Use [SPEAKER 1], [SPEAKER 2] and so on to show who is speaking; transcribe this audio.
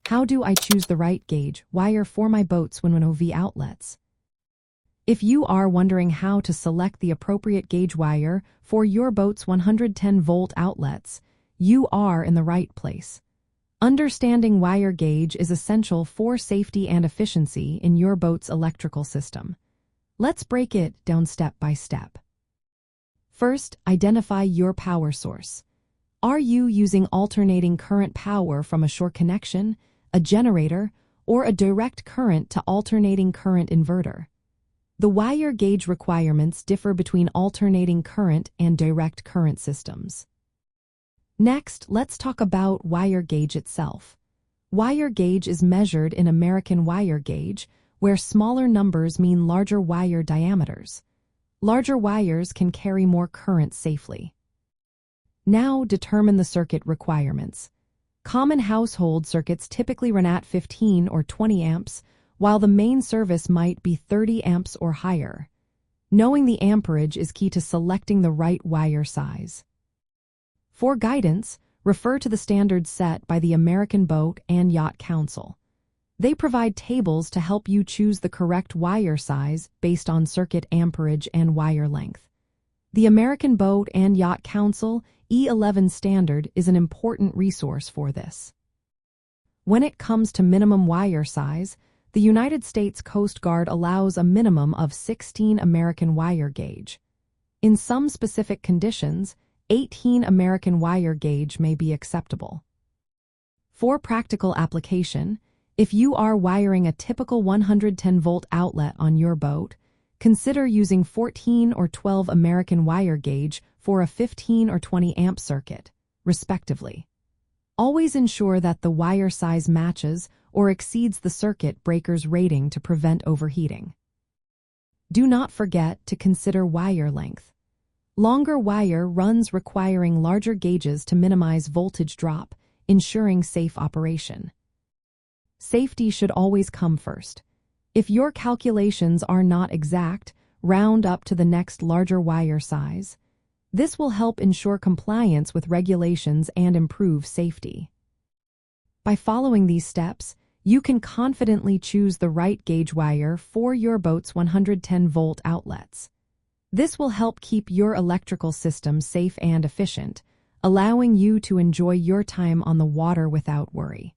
[SPEAKER 1] How do I choose the right gauge wire for my boat's 110V outlets? If you are wondering how to select the appropriate gauge wire for your boat's 110-volt outlets, you are in the right place. Understanding wire gauge is essential for safety and efficiency in your boat's electrical system. Let's break it down step by step. First, identify your power source. Are you using alternating current power from a shore connection, a generator, or a direct current to alternating current inverter? The wire gauge requirements differ between alternating current and direct current systems. Next, let's talk about wire gauge itself. Wire gauge is measured in American wire gauge, where smaller numbers mean larger wire diameters. Larger wires can carry more current safely. Now determine the circuit requirements. Common household circuits typically run at 15 or 20 amps, while the main service might be 30 amps or higher. Knowing the amperage is key to selecting the right wire size. For guidance, refer to the standards set by the American Boat and Yacht Council. They provide tables to help you choose the correct wire size based on circuit amperage and wire length. The American Boat and Yacht Council E11 standard is an important resource for this. When it comes to minimum wire size, the United States Coast Guard allows a minimum of 16 American wire gauge. In some specific conditions, 18 American wire gauge may be acceptable. For practical application, if you are wiring a typical 110-volt outlet on your boat, consider using 14 or 12 American wire gauge for a 15 or 20 amp circuit, respectively. Always ensure that the wire size matches or exceeds the circuit breaker's rating to prevent overheating. Do not forget to consider wire length. Longer wire runs requiring larger gauges to minimize voltage drop, ensuring safe operation. Safety should always come first. If your calculations are not exact, round up to the next larger wire size. This will help ensure compliance with regulations and improve safety. By following these steps, you can confidently choose the right gauge wire for your boat's 110-volt outlets. This will help keep your electrical system safe and efficient, allowing you to enjoy your time on the water without worry.